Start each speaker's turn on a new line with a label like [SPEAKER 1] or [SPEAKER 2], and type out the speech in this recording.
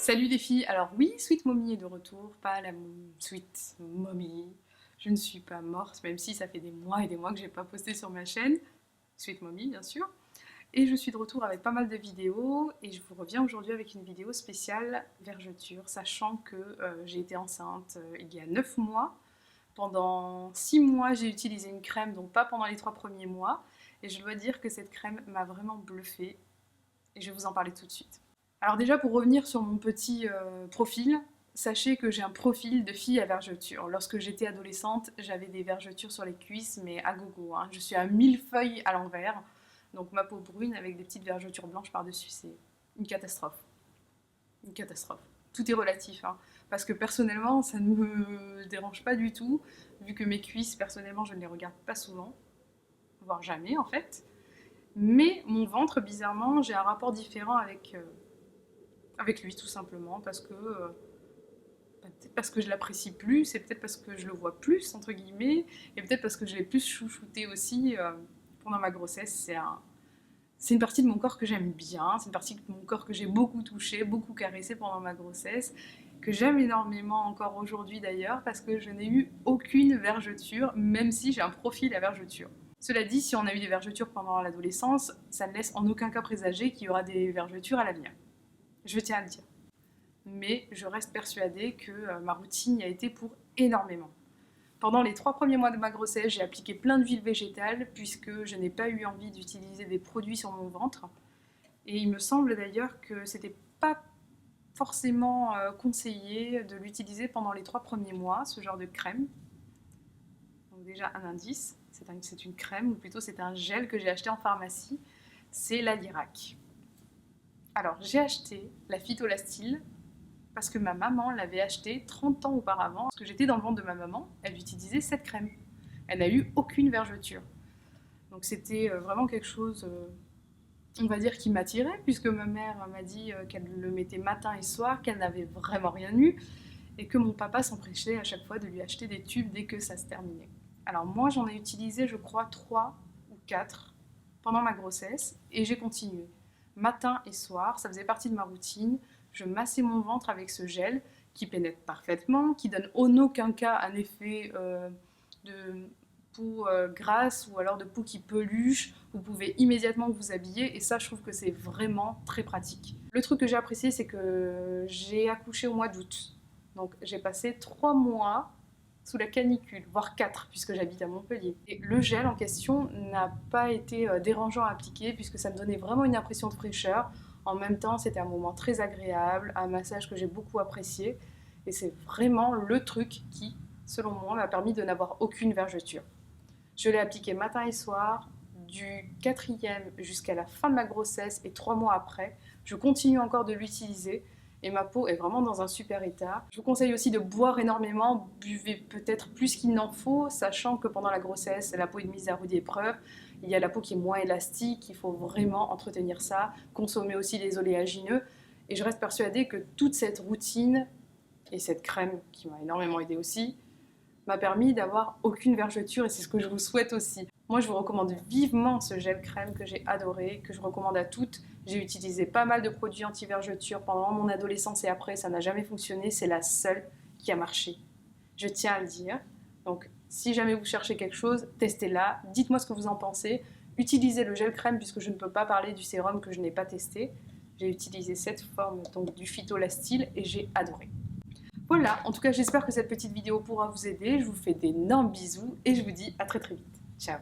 [SPEAKER 1] Salut les filles, alors oui, Sweet Mommy est de retour, pas la Sweet Mommy. Je ne suis pas morte, même si ça fait des mois et des mois que j'ai pas posté sur ma chaîne. Sweet Mommy, bien sûr. Et je suis de retour avec pas mal de vidéos, et je vous reviens aujourd'hui avec une vidéo spéciale vergeture, sachant que j'ai été enceinte il y a 9 mois. Pendant 6 mois, j'ai utilisé une crème, donc pas pendant les 3 premiers mois, et je dois dire que cette crème m'a vraiment bluffée, et je vais vous en parler tout de suite. Alors déjà, pour revenir sur mon petit profil, sachez que j'ai un profil de fille à vergeture. Lorsque j'étais adolescente, j'avais des vergetures sur les cuisses, mais à gogo, hein. Je suis à millefeuille à l'envers, donc ma peau brune avec des petites vergetures blanches par-dessus, c'est une catastrophe. Une catastrophe. Tout est relatif, hein, parce que personnellement, ça ne me dérange pas du tout, vu que mes cuisses, personnellement, je ne les regarde pas souvent, voire jamais en fait. Mais mon ventre, bizarrement, j'ai un rapport différent avec lui tout simplement peut-être parce que je l'apprécie plus, c'est peut-être parce que je le vois plus entre guillemets, et peut-être parce que je l'ai plus chouchouté aussi pendant ma grossesse. C'est une partie de mon corps que j'aime bien, c'est une partie de mon corps que j'ai beaucoup touché, beaucoup caressé pendant ma grossesse, que j'aime énormément encore aujourd'hui d'ailleurs, parce que je n'ai eu aucune vergeture, même si j'ai un profil à vergeture. Cela dit, si on a eu des vergetures pendant l'adolescence, ça ne laisse en aucun cas présager qu'il y aura des vergetures à l'avenir. Je tiens à le dire. Mais je reste persuadée que ma routine y a été pour énormément. Pendant les 3 premiers mois de ma grossesse, j'ai appliqué plein d'huiles végétales puisque je n'ai pas eu envie d'utiliser des produits sur mon ventre. Et il me semble d'ailleurs que c'était pas forcément conseillé de l'utiliser pendant les 3 premiers mois, ce genre de crème. Donc déjà un indice, c'est une crème, ou plutôt c'est un gel que j'ai acheté en pharmacie, c'est la Lirac. Alors j'ai acheté la Phytolastyle parce que ma maman l'avait acheté 30 ans auparavant. Parce que j'étais dans le ventre de ma maman, elle utilisait cette crème. Elle n'a eu aucune vergeture. Donc c'était vraiment quelque chose, on va dire, qui m'attirait, puisque ma mère m'a dit qu'elle le mettait matin et soir, qu'elle n'avait vraiment rien eu, et que mon papa s'empressait à chaque fois de lui acheter des tubes dès que ça se terminait. Alors moi j'en ai utilisé je crois 3 ou 4 pendant ma grossesse, et j'ai continué. Matin et soir, ça faisait partie de ma routine. Je massais mon ventre avec ce gel qui pénètre parfaitement, qui donne en aucun cas un effet de peau grasse ou alors de peau qui peluche. Vous pouvez immédiatement vous habiller, et ça, je trouve que c'est vraiment très pratique. Le truc que j'ai apprécié, c'est que j'ai accouché au mois d'août. Donc j'ai passé 3 mois sous la canicule, voire 4 puisque j'habite à Montpellier. Et le gel en question n'a pas été dérangeant à appliquer puisque ça me donnait vraiment une impression de fraîcheur. En même temps, c'était un moment très agréable, un massage que j'ai beaucoup apprécié, et c'est vraiment le truc qui, selon moi, m'a permis de n'avoir aucune vergeture. Je l'ai appliqué matin et soir, du 4e jusqu'à la fin de ma grossesse, et 3 mois après. Je continue encore de l'utiliser, et ma peau est vraiment dans un super état. Je vous conseille aussi de boire énormément, buvez peut-être plus qu'il n'en faut, sachant que pendant la grossesse, la peau est mise à rude épreuve. Il y a la peau qui est moins élastique, il faut vraiment entretenir ça, consommer aussi les oléagineux. Et je reste persuadée que toute cette routine, et cette crème qui m'a énormément aidée aussi, m'a permis d'avoir aucune vergeture, et c'est ce que je vous souhaite aussi. Moi, je vous recommande vivement ce gel crème que j'ai adoré, que je recommande à toutes. J'ai utilisé pas mal de produits anti-vergeture pendant mon adolescence et après, ça n'a jamais fonctionné. C'est la seule qui a marché. Je tiens à le dire. Donc, si jamais vous cherchez quelque chose, testez-la. Dites-moi ce que vous en pensez. Utilisez le gel crème puisque je ne peux pas parler du sérum que je n'ai pas testé. J'ai utilisé cette forme donc du Phytolastyle et j'ai adoré. Voilà, en tout cas, j'espère que cette petite vidéo pourra vous aider. Je vous fais d'énormes bisous et je vous dis à très très vite. Ciao!